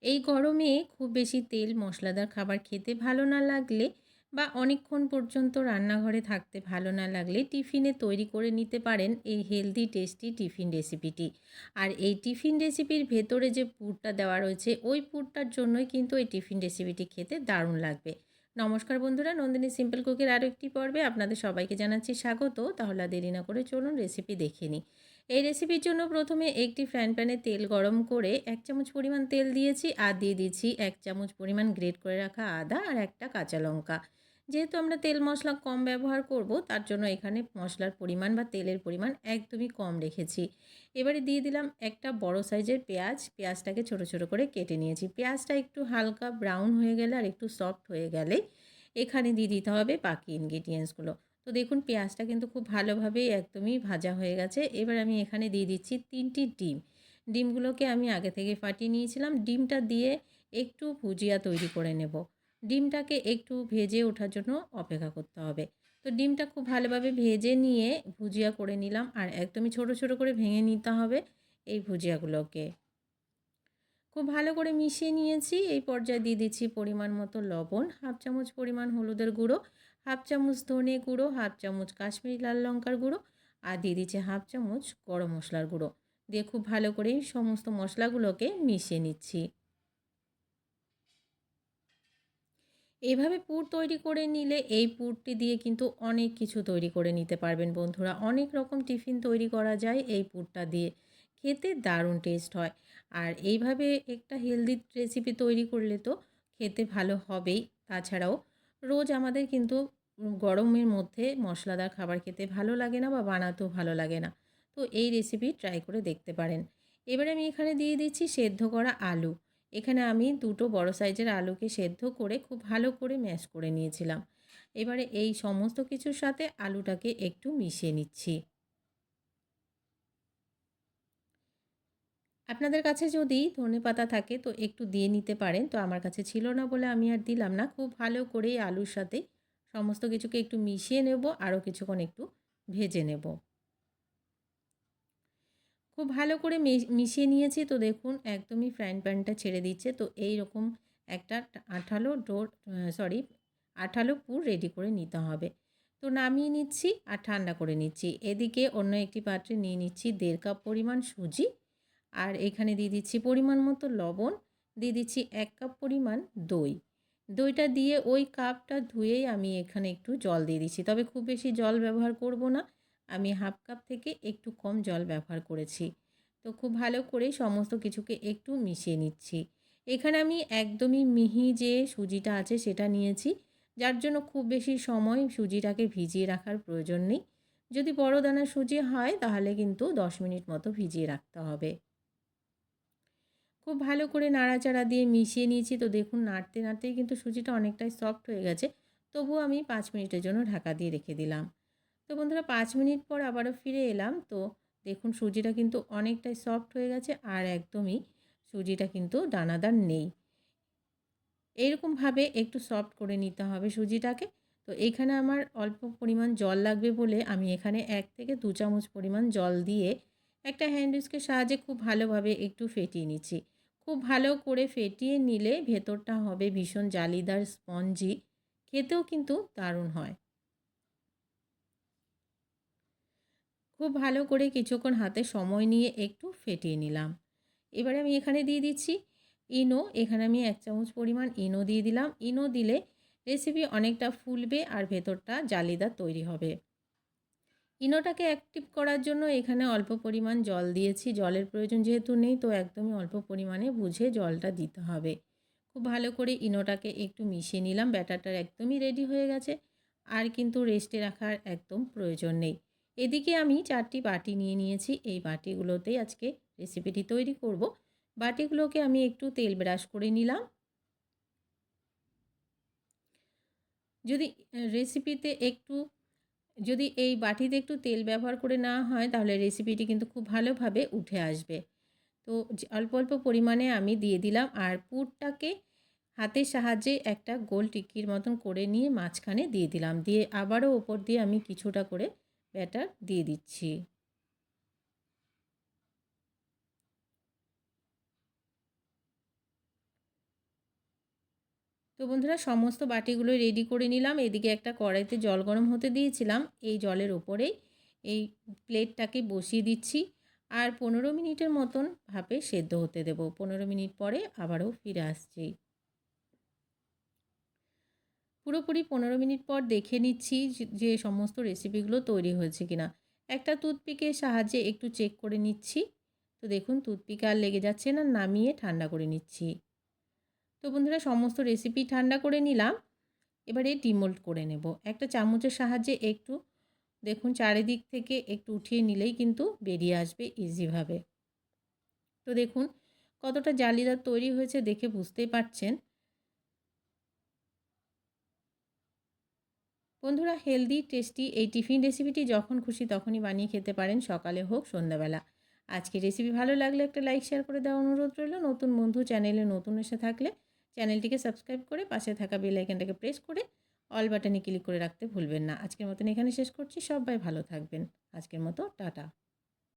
এই গরমে খুব বেশি তেল মশলাদার খাবার খেতে ভালো না লাগলে বা অনেকক্ষণ পর্যন্ত রান্নাঘরে থাকতে ভালো না লাগলে টিফিনে তৈরি করে নিতে পারেন এই হেলদি টেস্টি টিফিন রেসিপিটি। আর এই টিফিন রেসিপির ভেতরে যে পুরটা দেওয়া রয়েছে ওই পুরটার জন্যই কিন্তু এই টিফিন রেসিপিটি খেতে দারুণ লাগবে। নমস্কার বন্ধুরা, নন্দিনী সিম্পল কুকের আরও একটি পর্বে আপনাদের সবাইকে জানাচ্ছি স্বাগত। তাহলে আর দেরি না করে চলুন রেসিপি দেখে নিই। এই রেসিপির জন্য প্রথমে একটি ফ্রাইং প্যানে তেল গরম করে 1 চামচ পরিমাণ তেল দিয়েছি আর দিয়ে দিচ্ছি 1 চামচ পরিমাণ গ্রেট করে রাখা আদা আর একটা কাঁচা লঙ্কা। যেহেতু আমরা তেল মশলা কম ব্যবহার করব তার জন্য এখানে মশলার পরিমাণ বা তেলের পরিমাণ একদমই কম রেখেছি। এবারে দিয়ে দিলাম একটা বড় সাইজের পেঁয়াজ। পেঁয়াজটাকে ছোট ছোট করে কেটে নিয়েছি। পেঁয়াজটা একটু হালকা ব্রাউন হয়ে গেলে আর একটু সফট হয়ে গেলে এখানে দিয়ে দিতে হবে বাকি ইনগ্রিডিয়েন্টসগুলো। তো দেখুন পেঁয়াজটা কিন্তু খুব ভালোভাবেই একদমই ভাজা হয়ে গেছে। এবার আমি এখানে দিয়ে দিচ্ছি 3টি ডিম। ডিমগুলোকে আমি আগে থেকে ফাটিয়ে নিয়েছিলাম। ডিমটা দিয়ে একটু ভুজিয়া তৈরি করে নেব। ডিমটাকে একটু ভেজে ওঠার জন্য অপেক্ষা করতে হবে। তো ডিমটা খুব ভালোভাবে ভেজে নিয়ে ভুজিয়া করে নিলাম আর একদমই ছোট ছোট করে ভেঙে নিতে হবে এই ভুজিয়াগুলোকে। খুব ভালো করে মিশিয়ে নিয়েছি। এই পর্যায়ে দিয়ে দিচ্ছি পরিমাণ মতো লবণ, হাফ চামচ পরিমাণ হলুদের গুঁড়ো, হাফ চামচ ধনে গুঁড়ো, হাফ চামচ কাশ্মীরি লাল লঙ্কার গুঁড়ো আর দিয়ে দিচ্ছি হাফ চামচ গরম মশলার গুঁড়ো। দিয়ে খুব ভালো করে সমস্ত মশলাগুলোকে মিশিয়ে নিচ্ছি। এভাবে পুর তৈরি করে নিলে এই পুরটি দিয়ে কিন্তু অনেক কিছু তৈরি করে নিতে পারবেন বন্ধুরা। অনেক রকম টিফিন তৈরি করা যায় এই পুরটা দিয়ে। খেতে দারুণ টেস্ট হয়। আর এইভাবে একটা হেলদি রেসিপি তৈরি করলে তো খেতে ভালো হবেই। তাছাড়াও রোজ আমাদের কিন্তু গরমের মধ্যে মশলাদার খাবার খেতে ভালো লাগে না বা বানাতেও ভালো লাগে না। তো এই রেসিপি ট্রাই করে দেখতে পারেন। এবারে আমি এখানে দিয়ে দিচ্ছি সেদ্ধ করা আলু। এখানে আমি দুটো বড় সাইজের আলুকে সেদ্ধ করে খুব ভালো করে ম্যাশ করে নিয়েছিলাম। এবারে এই সমস্ত কিছুর সাথে আলুটাকে একটু মিশিয়ে নিচ্ছি। আপনাদের কাছে যদি ধনেপাতা থাকে তো একটু দিয়ে নিতে পারেন। তো আমার কাছে ছিল না বলে আমি আর দিলাম না। খুব ভালো করে আলুর সাথে সমস্ত কিছুকে একটু মিশিয়ে নেব, আরও কিছুক্ষণ একটু ভেজে নেব। খুব ভালো করে মিশিয়ে নিয়েছি। তো দেখুন একদমই ফ্রাইং প্যানটা ছেড়ে দিচ্ছে। তো এই রকম একটা আঠালো আঠালো পুর রেডি করে নিতে হবে। তো নামিয়ে নিচ্ছি আর ঠান্ডা করে নিচ্ছি। এদিকে অন্য একটি পাত্রে নিয়ে নিচ্ছি 1.5 কাপ পরিমাণ সুজি আর এখানে দিয়ে দিচ্ছি পরিমাণ মতো লবণ, দিয়ে দিচ্ছি 1 কাপ পরিমাণ দই। দইটা দিয়ে ওই কাপটা ধুয়েই আমি এখানে একটু জল দিয়ে দিচ্ছি। তবে খুব বেশি জল ব্যবহার করব না। আমি হাফ কাপ থেকে একটু কম জল ব্যবহার করেছি। তো খুব ভালো করে সমস্ত কিছুকে একটু মিশিয়ে নিচ্ছি। এখানে আমি একদমই মিহি যে সুজিটা আছে সেটা নিয়েছি, যার জন্য খুব বেশি সময় সুজিটাকে ভিজিয়ে রাখার প্রয়োজন নেই। যদি বড় দানার সুজি হয় তাহলে কিন্তু 10 মিনিট মতো ভিজিয়ে রাখতে হবে। খুব ভালো করে নাড়াচাড়া দিয়ে মিশিয়ে নিয়েছি। তো দেখুন নাড়তে নাড়তেই কিন্তু সুজিটা অনেকটাই সফট হয়ে গেছে। তবুও আমি 5 মিনিটের জন্য ঢাকা দিয়ে রেখে দিলাম। তো বন্ধুরা 5 মিনিট পর আবারও ফিরে এলাম। তো দেখুন সুজিটা কিন্তু অনেকটাই সফট হয়ে গেছে আর একদমই সুজিটা কিন্তু দানাদার নেই। এইরকমভাবে একটু সফট করে নিতে হবে সুজিটাকে। তো এইখানে আমার অল্প পরিমাণ জল লাগবে বলে আমি এখানে 1 থেকে 2 চামচ পরিমাণ জল দিয়ে একটা হ্যান্ড হুইস্কের সাহায্যে খুব ভালোভাবে একটু ফেটিয়ে নিচ্ছি। খুব ভালো করে ফেটিয়ে নিলে ভেতরটা হবে ভীষণ জালিদার স্পঞ্জি, খেতেও কিন্তু দারুণ হয়। খুব ভালো করে কিছুক্ষণ হাতে সময় নিয়ে একটু ফেটিয়ে নিলাম। এবারে আমি এখানে দিয়ে দিচ্ছি ইনো। এখানে আমি 1 চামচ পরিমাণ ইনো দিয়ে দিলাম। ইনো দিলে রেসিপি অনেকটা ফুলবে আর ভেতরটা জালিদার তৈরি হবে। ইনোটাকে অ্যাক্টিভ করার জন্য এখানে অল্প পরিমাণ জল দিয়েছি। জলের প্রয়োজন যেহেতু নেই তো একদমই অল্প পরিমাণে বুঝে জলটা দিতে হবে। খুব ভালো করে ইনোটাকে একটু মিশিয়ে নিলাম। ব্যাটারটা একদমই রেডি হয়ে গেছে। আর কিন্তু রেস্টে রাখার একদম প্রয়োজন নেই। এদিকে আমি 4টি বাটি নিয়ে নিয়েছি। এই বাটিগুলোতেই আজকে রেসিপিটি তৈরি করব। বাটিগুলোকে আমি একটু তেল ব্রাশ করে নিলাম। যদি রেসিপিতে একটু যদি এই বাটিতে একটু তেল ব্যবহার করে নেওয়া হয় তাহলে রেসিপিটি কিন্তু খুব ভালোভাবে উঠে আসবে। তো অল্প অল্প পরিমাণে আমি দিয়ে দিলাম আর পুরটাকে হাতের সাহায্যে একটা গোল টিক্কির মতন করে নিয়ে মাঝখানে দিয়ে দিলাম। দিয়ে আবারও ওপর দিয়ে আমি কিছুটা করে ব্যাটার দিয়ে দিচ্ছি। তো বন্ধুরা সমস্ত বাটিগুলো রেডি করে নিলাম। এদিকে একটা কড়াইতে জল গরম হতে দিয়েছিলাম। এই জলের ওপরেই এই প্লেটটাকে বসিয়ে দিচ্ছি আর 15 মিনিটের মতন ভাপে সেদ্ধ হতে দেব। 15 মিনিট পরে আবারও ফিরে আসছি। পুরোপুরি 15 মিনিট পর দেখে নিচ্ছি যে সমস্ত রেসিপিগুলো তৈরি হয়েছে কিনা। একটা টুথপিকের সাহায্যে একটু চেক করে নিচ্ছি। তো দেখুন টুথপিক আর লেগে যাচ্ছে না, নামিয়ে ঠান্ডা করে নিচ্ছি। তো বন্ধুরা সমস্ত রেসিপি ঠান্ডা করে নিলাম। এবারে ডিমোল্ড করে নেব। একটা চামচের সাহায্যে একটু দেখুন চারিদিক থেকে একটু উঠিয়ে নিলেই কিন্তু বেরিয়ে আসবে ইজিভাবে। তো দেখুন কতটা জালিদার তৈরি হয়েছে দেখে বুঝতেই পারছেন। বন্ধুরা হেলদি টেস্টি এই টিফিন রেসিপিটি যখন খুশি তখনই বানিয়ে খেতে পারেন, সকালে হোক সন্ধ্যাবেলা। আজকের রেসিপি ভালো লাগলে একটা লাইক শেয়ার করে দেওয়ার অনুরোধ রইল। নতুন বন্ধু চ্যানেলে নতুন এসে থাকলে চ্যানেলটিকে সাবস্ক্রাইব করে পাশে থাকা বেল আইকনটাকে প্রেস করে অল বাটনে ক্লিক করে রাখতে ভুলবেন না। আজকের মতন এখানে শেষ করছি। সবাই ভালো থাকবেন। আজকের মতো টাটা।